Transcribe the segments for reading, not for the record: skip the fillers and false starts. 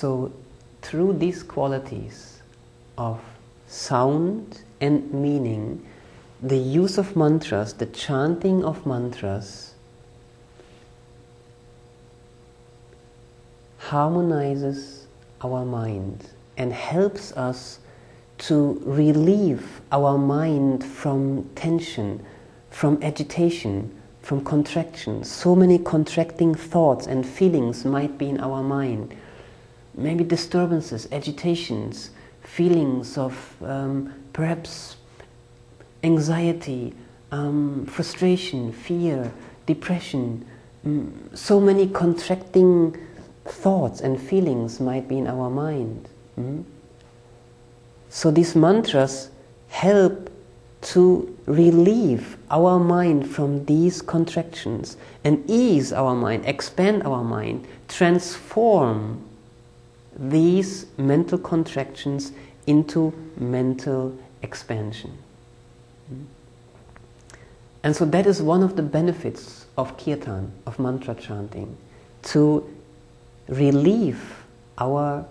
So through these qualities of sound and meaning, the use of mantras, the chanting of mantras, harmonizes our mind and helps us to relieve our mind from tension, from agitation, from contraction. So many contracting thoughts and feelings might be in our mind. Maybe disturbances, agitations, feelings of perhaps anxiety, frustration, fear, depression. So many contracting thoughts and feelings might be in our mind. So these mantras help to relieve our mind from these contractions and ease our mind, expand our mind, transform these mental contractions into mental expansion. And so that is one of the benefits of Kirtan, of mantra chanting, to relieve ourselves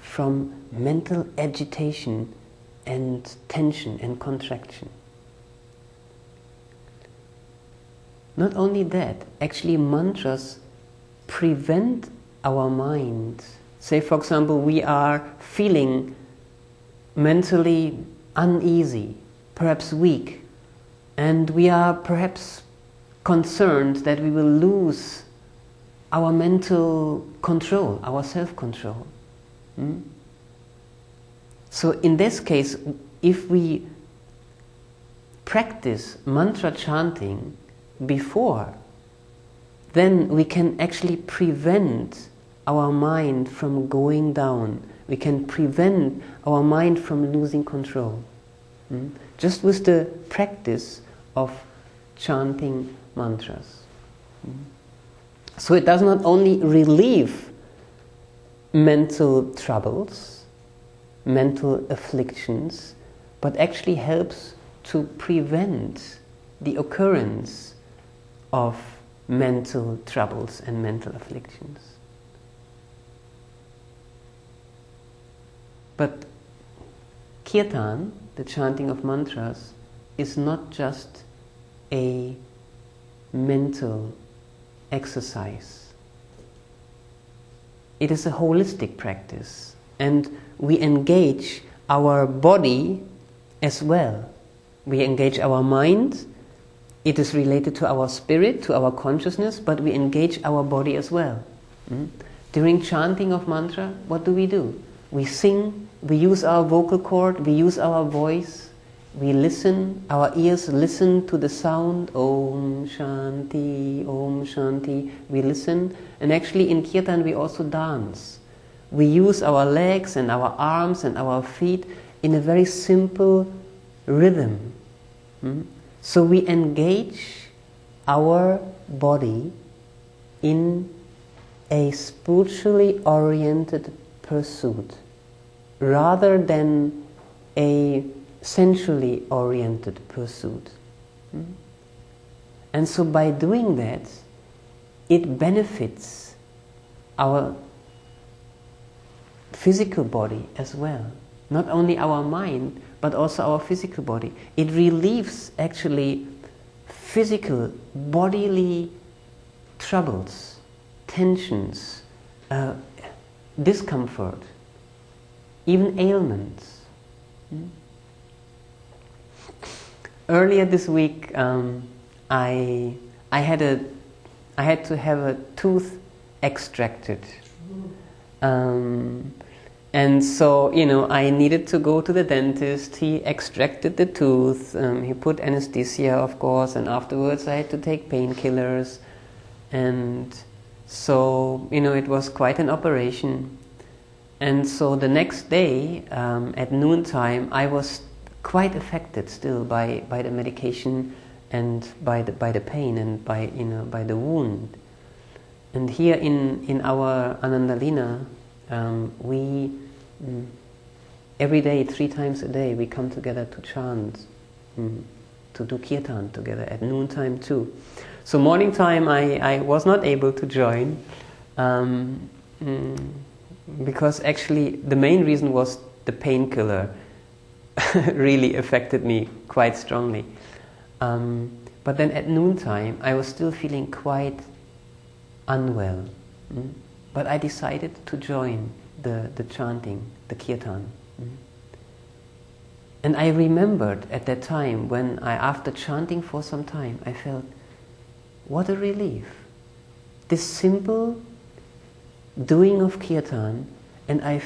from mental agitation and tension and contraction. Not only that, actually mantras prevent our mind. Say, for example, we are feeling mentally uneasy, perhaps weak, and we are perhaps concerned that we will lose our mental control, our self-control. So in this case, if we practice mantra chanting before, then we can actually prevent our mind from going down. We can prevent our mind from losing control. Just with the practice of chanting mantras. So it does not only relieve mental troubles, mental afflictions, but actually helps to prevent the occurrence of mental troubles and mental afflictions. But Kirtan, the chanting of mantras, is not just a mental exercise. It is a holistic practice, and we engage our body as well. We engage our mind. It is related to our spirit, to our consciousness, but we engage our body as well. During chanting of mantra, what do? We sing, we use our vocal cord, we use our voice, we listen, our ears listen to the sound, Om Shanti, Om Shanti, we listen. And actually in Kirtan we also dance. We use our legs and our arms and our feet in a very simple rhythm. So we engage our body in a spiritually oriented pursuit rather than a sensually oriented pursuit. And so by doing that, it benefits our physical body as well. Not only our mind, but also our physical body. It relieves actually physical, bodily troubles, tensions, discomfort, even ailments. Earlier this week, I had to have a tooth extracted, and so I needed to go to the dentist. He extracted the tooth. He put anesthesia, of course, and afterwards I had to take painkillers, and so it was quite an operation. And so the next day at noontime, I was quite affected still by the medication and by the pain and by the wound. And here in our Anandalina, we every day, 3 times a day, we come together to chant, to do Kirtan together at noontime too. So morning time I was not able to join, Because actually the main reason was the painkiller really affected me quite strongly. But then at noontime I was still feeling quite unwell. But I decided to join the chanting, the Kiirtana. And I remembered at that time when after chanting for some time, I felt, what a relief. This simple doing of Kirtan, and I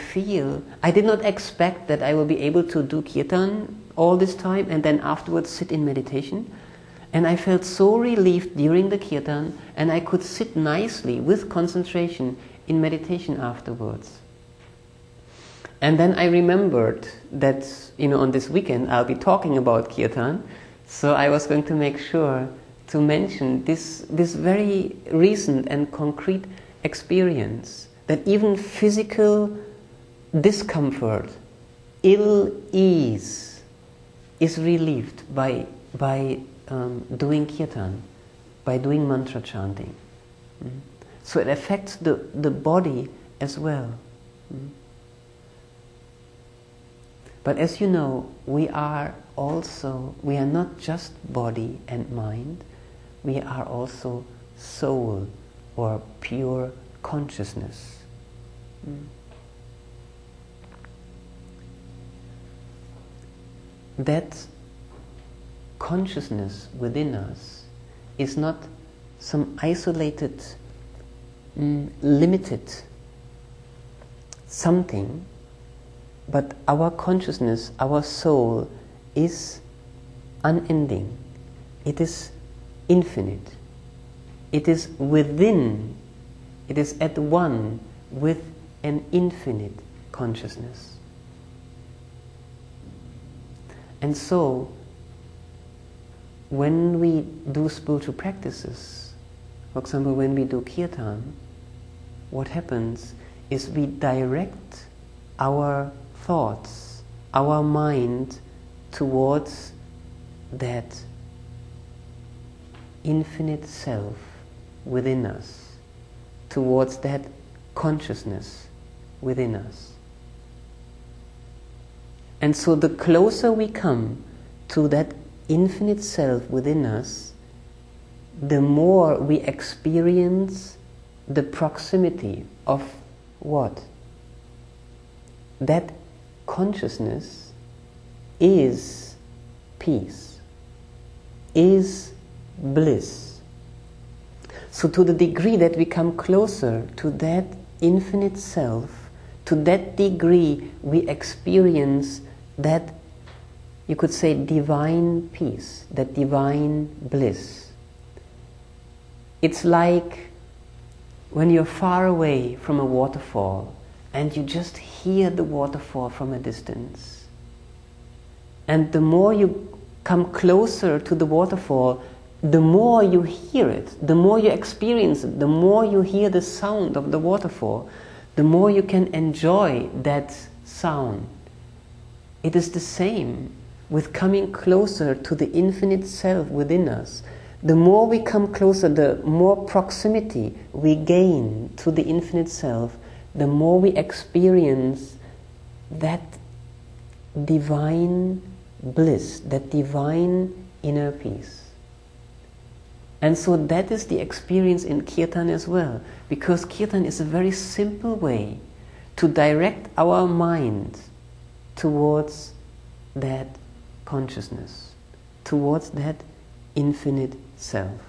did not expect that I will be able to do Kirtan all this time and then afterwards sit in meditation. And I felt so relieved during the Kirtan, and I could sit nicely with concentration in meditation afterwards. And then I remembered that, on this weekend I'll be talking about Kirtan, so I was going to make sure to mention this very recent and concrete experience, that even physical discomfort, ill ease, is relieved by doing Kirtan, by doing mantra chanting. So it affects the body as well. But as you know, we are not just body and mind, we are also soul or pure consciousness. That consciousness within us is not some isolated, limited something, but our consciousness, our soul, is unending. It is infinite. It is within, it is at one with an infinite consciousness. And so, when we do spiritual practices, for example, when we do Kirtan, what happens is we direct our thoughts, our mind towards that infinite self within us, towards that consciousness within us. And so the closer we come to that infinite self within us, the more we experience the proximity of what? That consciousness is peace, is bliss. So to the degree that we come closer to that infinite self, to that degree we experience that, you could say, divine peace, that divine bliss. It's like when you're far away from a waterfall and you just hear the waterfall from a distance. And the more you come closer to the waterfall, the more you hear it, the more you experience it, the more you hear the sound of the waterfall, the more you can enjoy that sound. It is the same with coming closer to the infinite self within us. The more we come closer, the more proximity we gain to the infinite self, the more we experience that divine bliss, that divine inner peace. And so that is the experience in Kirtan as well, because Kirtan is a very simple way to direct our mind towards that consciousness, towards that infinite self.